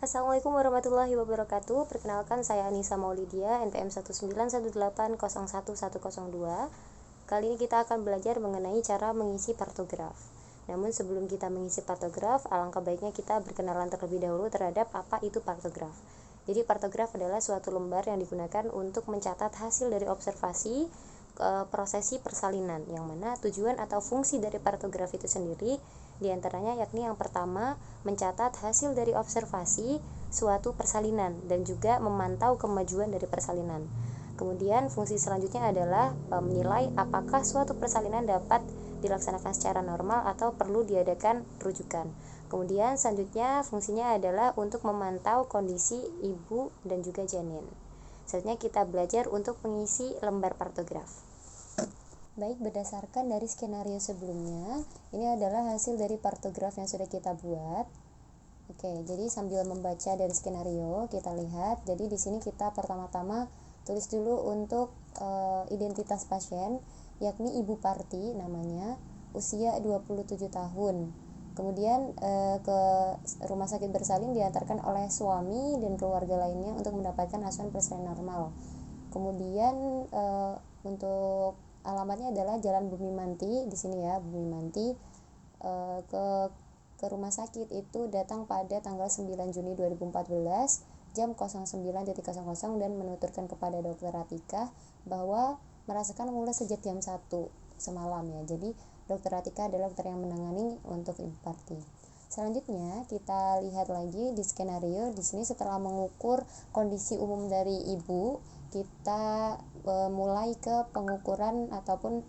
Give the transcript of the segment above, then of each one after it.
Assalamualaikum warahmatullahi wabarakatuh. Perkenalkan, saya Anissa Maulidia, NPM 191810102. Kali ini kita akan belajar mengenai cara mengisi partograf. Namun sebelum kita mengisi partograf, alangkah baiknya kita berkenalan terlebih dahulu terhadap apa itu partograf. Jadi partograf adalah suatu lembar yang digunakan untuk mencatat hasil dari observasi prosesi persalinan, yang mana tujuan atau fungsi dari partograf itu sendiri diantaranya yakni yang pertama, mencatat hasil dari observasi suatu persalinan dan juga memantau kemajuan dari persalinan. Kemudian fungsi selanjutnya adalah menilai apakah suatu persalinan dapat dilaksanakan secara normal atau perlu diadakan rujukan. Kemudian selanjutnya fungsinya adalah untuk memantau kondisi ibu dan juga janin. Selanjutnya kita belajar untuk mengisi lembar partograf. Baik, berdasarkan dari skenario sebelumnya, ini adalah hasil dari partograf yang sudah kita buat. Oke, jadi sambil membaca dari skenario, kita lihat. Jadi di sini kita pertama-tama tulis dulu untuk identitas pasien, yakni Ibu Parti namanya, usia 27 tahun. Kemudian ke rumah sakit bersalin diantarkan oleh suami dan keluarga lainnya untuk mendapatkan asuhan persalinan normal. Kemudian untuk alamatnya adalah Jalan Bumi Manti di sini ya, Bumi Manti. Ke rumah sakit itu datang pada tanggal 9 Juni 2014 jam 09.00 dan menuturkan kepada Dokter Atika bahwa merasakan mules sejak jam 1 semalam ya. Jadi Dokter Atika adalah dokter yang menangani untuk Ibu Parti. Selanjutnya kita lihat lagi di skenario. Di sini setelah mengukur kondisi umum dari ibu, kita mulai ke pengukuran ataupun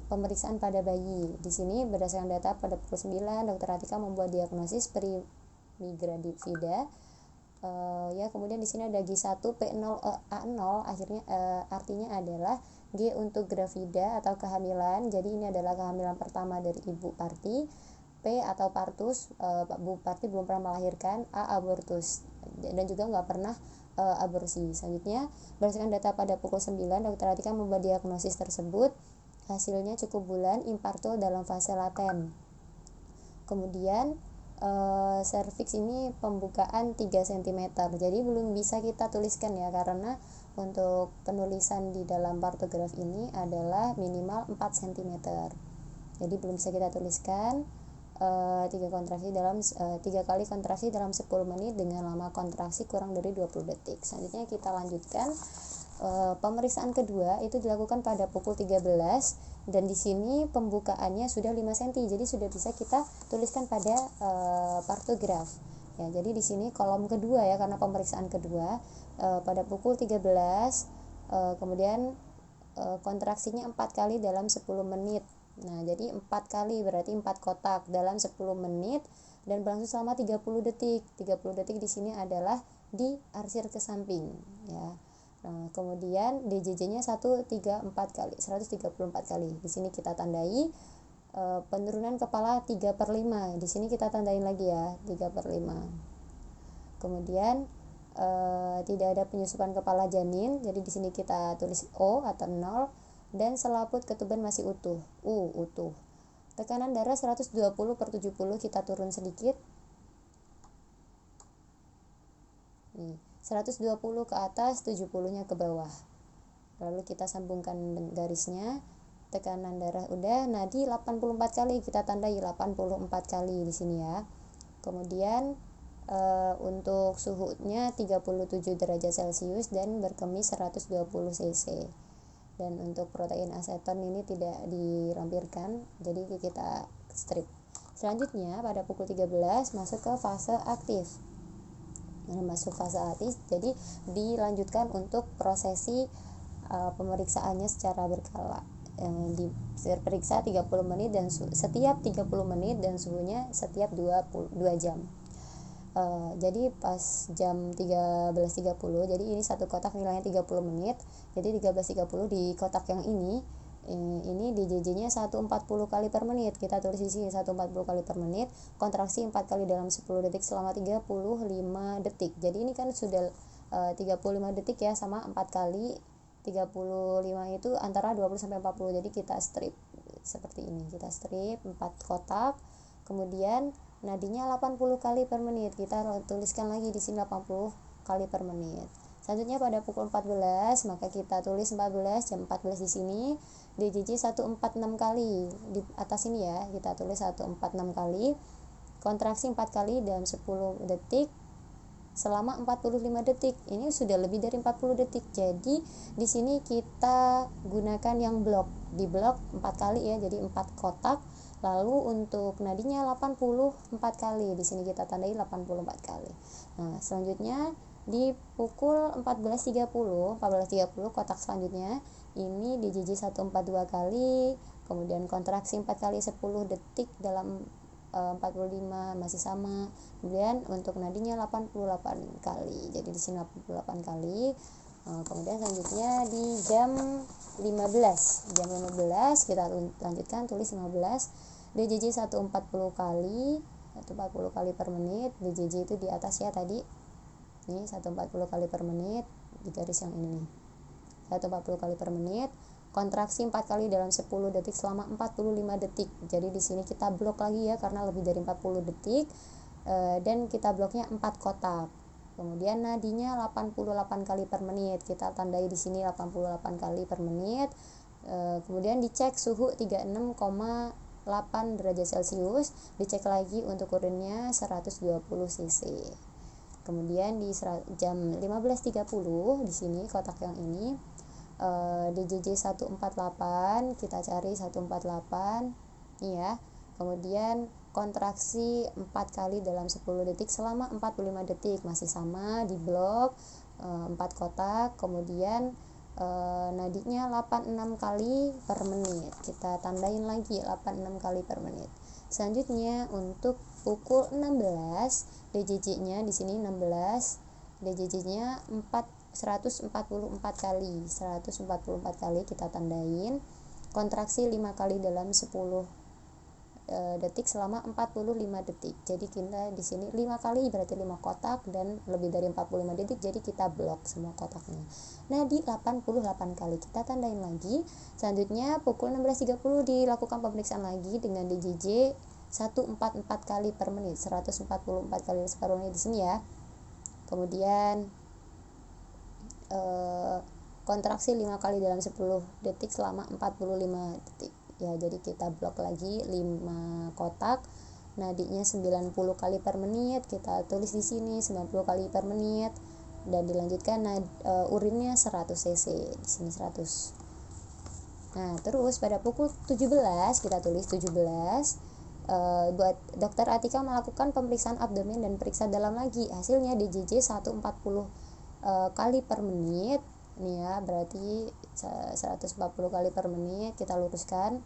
pemeriksaan pada bayi. Di sini berdasarkan data pada pukul 9, Dokter Atika membuat diagnosis primigravida. Kemudian di sini ada G1 P0 A0, akhirnya artinya adalah G untuk gravida atau kehamilan. Jadi ini adalah kehamilan pertama dari Ibu Parti. P atau partus, Bu Parti belum pernah melahirkan. A abortus dan juga nggak pernah aborsi. Selanjutnya berdasarkan data pada pukul 9, Dokter Atika membuat diagnosis tersebut. Hasilnya cukup bulan, impartul dalam fase laten. Kemudian serviks ini pembukaan 3 cm. Jadi belum bisa kita tuliskan ya, karena untuk penulisan di dalam partograf ini adalah minimal 4 cm. Jadi belum bisa kita tuliskan. 3 kali kontraksi dalam 10 menit dengan lama kontraksi kurang dari 20 detik. Selanjutnya kita lanjutkan. Pemeriksaan kedua itu dilakukan pada pukul 13 dan di sini pembukaannya sudah 5 cm. Jadi sudah bisa kita tuliskan pada partograf. Ya, jadi di sini kolom kedua ya, karena pemeriksaan kedua pada pukul 13 kemudian kontraksinya 4 kali dalam 10 menit. Nah, jadi 4 kali berarti 4 kotak dalam 10 menit dan berlangsung selama 30 detik. 30 detik di sini adalah diarsir ke samping ya. Nah, kemudian DJJ-nya 134 kali, 134 kali. Di sini kita tandai penurunan kepala 3/5. Di sini kita tandain lagi ya, 3/5. Kemudian tidak ada penyusupan kepala janin. Jadi di sini kita tulis O atau 0. Dan selaput ketuban masih utuh, utuh. Tekanan darah 120/70, kita turun sedikit. 120 ke atas, 70-nya ke bawah. Lalu kita sambungkan garisnya. Tekanan darah udah. Nah, di 84 kali kita tandai 84 kali di sini ya. Kemudian untuk suhunya 37 derajat Celcius dan berkemis 120 cc. Dan untuk protein aseton ini tidak dilampirkan, jadi kita strip. Selanjutnya pada pukul 13 masuk ke fase aktif. Jadi dilanjutkan untuk prosesi pemeriksaannya secara berkala. Diperiksa 30 menit dan setiap 30 menit dan suhunya setiap 2 jam. Jadi pas jam 13.30, jadi ini satu kotak nilainya 30 menit. Jadi 13.30 di kotak yang ini DJJ-nya 140 kali per menit. Kita tulis di sini 140 kali per menit. Kontraksi 4 kali dalam 10 detik selama 35 detik. Jadi ini kan sudah 35 detik ya, sama 4 kali 35 itu antara 20 sampai 40. Jadi kita strip seperti ini. Kita strip 4 kotak. Kemudian nadinya 80 kali per menit. Kita tuliskan lagi di sini 80 kali per menit. Selanjutnya pada pukul 14, maka kita tulis 14 jam 14 di sini. DJJ 146 kali di atas ini ya. Kita tulis 146 kali. Kontraksi 4 kali dalam 10 detik selama 45 detik. Ini sudah lebih dari 40 detik. Jadi di sini kita gunakan yang blok. Di blok 4 kali ya, jadi 4 kotak. Lalu untuk nadinya 84 kali. Di sini kita tandai 84 kali. Nah, selanjutnya di pukul 14.30 kotak selanjutnya ini DJJ 142 kali, kemudian kontraksi 4 kali 10 detik dalam 45 masih sama. Kemudian untuk nadinya 88 kali. Jadi di sini 88 kali. Kemudian selanjutnya di jam 15 kita lanjutkan tulis 15. DJJ 140 kali, 140 kali per menit. DJJ itu di atas ya tadi. Ini 140 kali per menit di garis yang ini nih. 140 kali per menit. Kontraksi 4 kali dalam 10 detik selama 45 detik. Jadi di sini kita blok lagi ya karena lebih dari 40 detik. Dan kita bloknya 4 kotak. Kemudian nadinya 88 kali per menit. Kita tandai di sini 88 kali per menit. Kemudian dicek suhu 36,8 derajat Celcius. Dicek lagi untuk urinnya 120 cc. Kemudian di jam 15.30 di sini kotak yang ini DJJ 148, kita cari 148 ini ya. Kemudian kontraksi 4 kali dalam 10 detik selama 45 detik masih sama di blok 4 kotak. Kemudian nadinya 86 kali per menit. Kita tandain lagi 86 kali per menit. Selanjutnya untuk pukul 16 DJJ-nya di sini 16. DJJ-nya 144 kali kita tandain. Kontraksi 5 kali dalam 10 detik selama 45 detik. Jadi kita di sini 5 kali berarti 5 kotak dan lebih dari 45 detik, jadi kita blok semua kotaknya. Nah, di 88 kali kita tandain lagi. Selanjutnya pukul 16.30 dilakukan pemeriksaan lagi dengan DJJ 144 kali per menit, 144 kali separuhnya di sini ya. Kemudian kontraksi 5 kali dalam 10 detik selama 45 detik. Ya, jadi kita blok lagi 5 kotak. Nadinya 90 kali per menit. Kita tulis di sini 90 kali per menit dan dilanjutkan urinnya 100 cc. Di sini 100. Nah, terus pada pukul 17 kita tulis 17. Buat Dokter Atika melakukan pemeriksaan abdomen dan periksa dalam lagi. Hasilnya DJJ 140 kali per menit. Ini ya, berarti 140 kali per menit. Kita luruskan.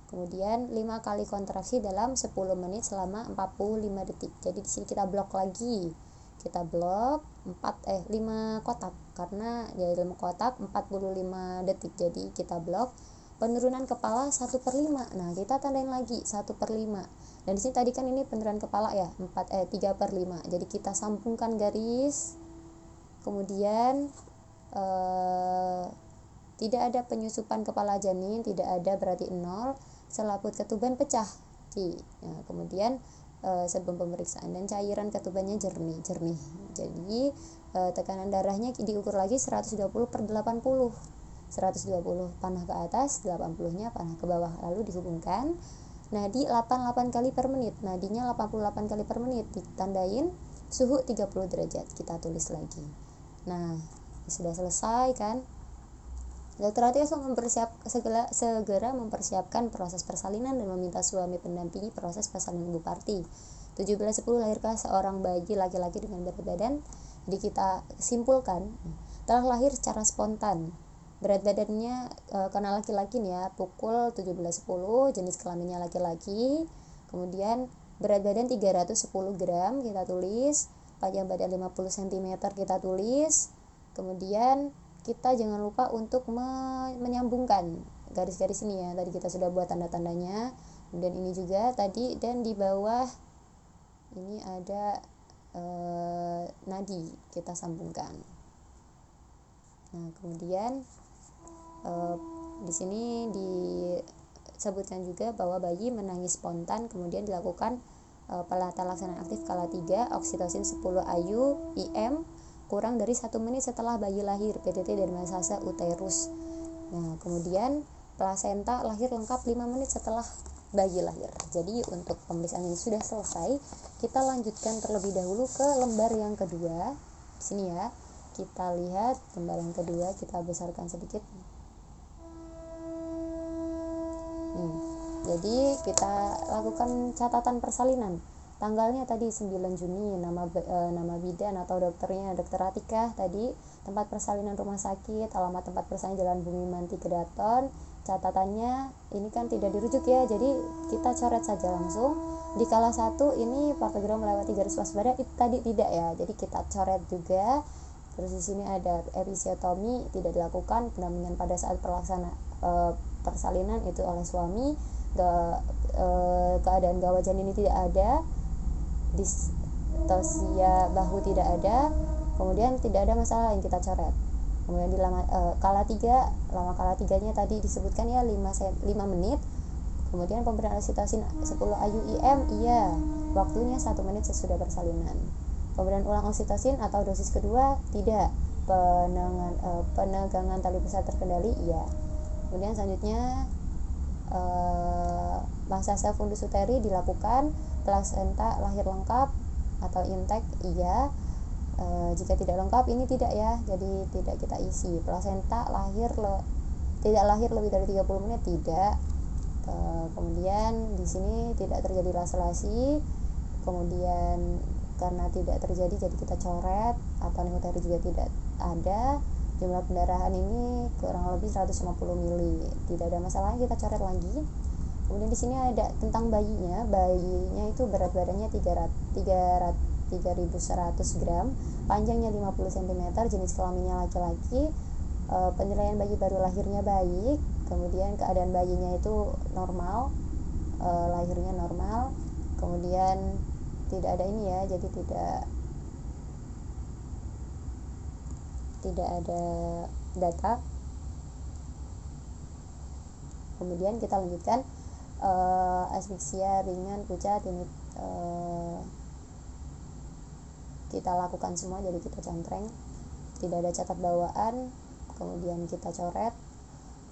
Kemudian 5 kali kontraksi dalam 10 menit selama 45 detik. Jadi di sini kita blok lagi. Kita blok 5 kotak karena dari 5 kotak 45 detik. Jadi kita blok. Penurunan kepala 1/5. Nah, kita tandain lagi 1/5. Dan di sini tadi kan ini penurunan kepala ya, 3/5. Jadi kita sambungkan garis. Kemudian tidak ada penyusupan kepala janin, tidak ada berarti 0. Selaput ketuban pecah. Nah, kemudian sebelum pemeriksaan dan cairan ketubannya jernih. Jadi tekanan darahnya diukur lagi 120/80. 120 panah ke atas, 80-nya panah ke bawah, lalu dihubungkan. Nadi 88 kali per menit. Nadinya 88 kali per menit. Ditandain suhu 30 derajat. Kita tulis lagi. Nah, sudah selesai kan? Dokter Atika segera mempersiapkan proses persalinan dan meminta suami pendampingi proses persalinan Ibu Parti. 17.10 lahirkah seorang bayi laki-laki dengan berat badan. Jadi kita simpulkan telah lahir secara spontan. Berat badannya karena laki-laki nih ya, pukul 17.10, jenis kelaminnya laki-laki. Kemudian berat badan 310 gram kita tulis, panjang badan 50 cm kita tulis. Kemudian kita jangan lupa untuk menyambungkan garis-garis ini ya. Tadi kita sudah buat tanda-tandanya. Kemudian ini juga tadi, dan di bawah ini ada nadi kita sambungkan. Nah, kemudian di sini disebutkan juga bahwa bayi menangis spontan, kemudian dilakukan Pada laksanaan aktif kala 3, oksitosin 10 IU IM kurang dari 1 menit setelah bayi lahir, PTT dermastase uterus. Nah, kemudian plasenta lahir lengkap 5 menit setelah bayi lahir. Jadi untuk pemeriksaan ini sudah selesai. Kita lanjutkan terlebih dahulu ke lembar yang kedua. Di sini ya, kita lihat lembar yang kedua, kita besarkan sedikit. Jadi kita lakukan catatan persalinan. Tanggalnya tadi 9 Juni, nama bidan atau dokternya Dr. Atika tadi, tempat persalinan rumah sakit, alamat tempat persalinan Jalan Bumi Manti Kedaton. Catatannya ini kan tidak dirujuk ya, jadi kita coret saja langsung. Di kala 1 ini partogram melewati garis waspada, itu tadi tidak ya, jadi kita coret juga. Terus di sini ada episiotomi tidak dilakukan, pendampingan pada saat persalinan itu oleh suami. Keadaan gawat janin ini tidak ada, distosia bahu tidak ada, kemudian tidak ada masalah yang kita coret. Kemudian di kala 3, lama kala 3-nya tadi disebutkan ya 5 menit. Kemudian pemberian oksitosin 10 IU IM, iya, waktunya 1 menit sesudah persalinan. Pemberian ulang oksitosin atau dosis kedua tidak. Penegangan tali pusat terkendali, iya. Kemudian selanjutnya massase fundus uteri dilakukan. Plasenta lahir lengkap atau intek, iya. Jika tidak lengkap ini tidak ya, jadi tidak kita isi. Plasenta tidak lahir lebih dari 30 menit, tidak. Kemudian di sini tidak terjadi laselasi. Kemudian karena tidak terjadi jadi kita coret. Atau uteri juga tidak ada. Jumlah pendarahan ini kurang lebih 150 ml. Tidak ada masalah, kita coret lagi. Kemudian di sini ada tentang bayinya. Bayinya itu berat badannya 3.100 gram, panjangnya 50 cm, jenis kelaminnya laki-laki. Penilaian bayi baru lahirnya baik. Kemudian keadaan bayinya itu normal, lahirnya normal. Kemudian tidak ada ini ya, jadi tidak ada data. Kemudian kita lanjutkan asfiksia ringan pucat ini kita lakukan semua, jadi kita contreng, tidak ada catat bawaan. Kemudian kita coret.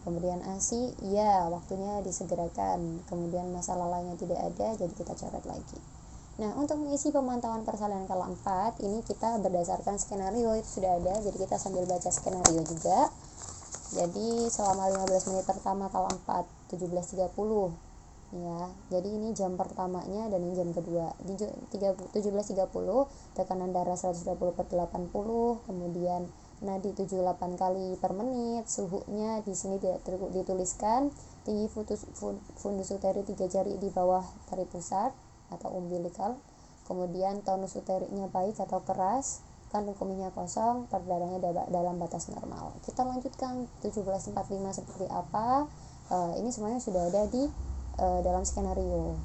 Kemudian ASI, ya waktunya disegerakan. Kemudian masalah lainnya tidak ada, jadi kita coret lagi. Nah, untuk mengisi pemantauan persalinan kala 4 ini kita berdasarkan skenario, itu sudah ada, jadi kita sambil baca skenario juga. Jadi selama 15 menit pertama kala 4 17.30 ya, jadi ini jam pertamanya dan ini jam kedua. Di 17.30 tekanan darah 120/80, kemudian nadi 78 kali per menit. Suhunya di sini tidak dituliskan. Tinggi fundus uteri 3 jari di bawah tari pusat atau umbilikal. Kemudian tonus uteriknya baik atau keras, kandung kemihnya kosong, perdarahannya dalam batas normal. Kita lanjutkan 17.45 seperti apa. Ini semuanya sudah ada di dalam skenario.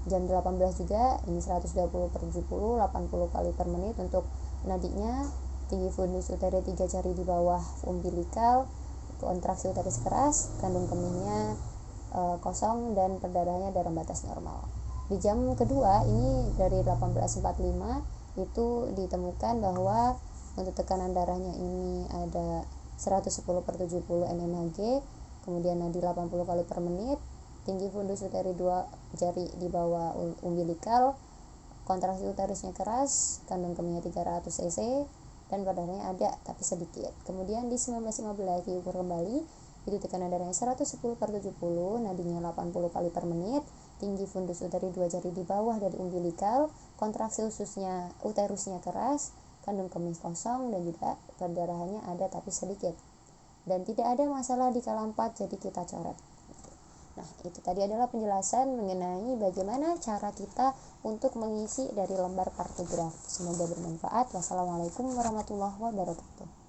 Jam 18 juga, ini 120/70, 80 kali per menit untuk nadinya. Tinggi fundus uteri 3 jari di bawah umbilikal, kontraksi uterus keras, kandung kemihnya kosong, dan perdarahannya dalam batas normal. Di jam kedua ini dari 18.45 itu ditemukan bahwa untuk tekanan darahnya ini ada 110/70 mmHg, kemudian nadi 80 kali per menit, tinggi fundus uteri 2 jari di bawah umbilikal, kontraksi uterusnya keras, kandung kemihnya 300 cc, dan perdarahannya ada tapi sedikit. Kemudian di 19.15 diukur kembali, itu tekanan darahnya 110/70, nadinya 80 kali per menit, tinggi fundus uteri 2 jari di bawah dari umbilikal, kontraksi uterusnya keras, kandung kemih kosong, dan juga perdarahannya ada tapi sedikit. Dan tidak ada masalah di kala 4, jadi kita coret. Nah, itu tadi adalah penjelasan mengenai bagaimana cara kita untuk mengisi dari lembar partograf. Semoga bermanfaat. Wassalamualaikum warahmatullahi wabarakatuh.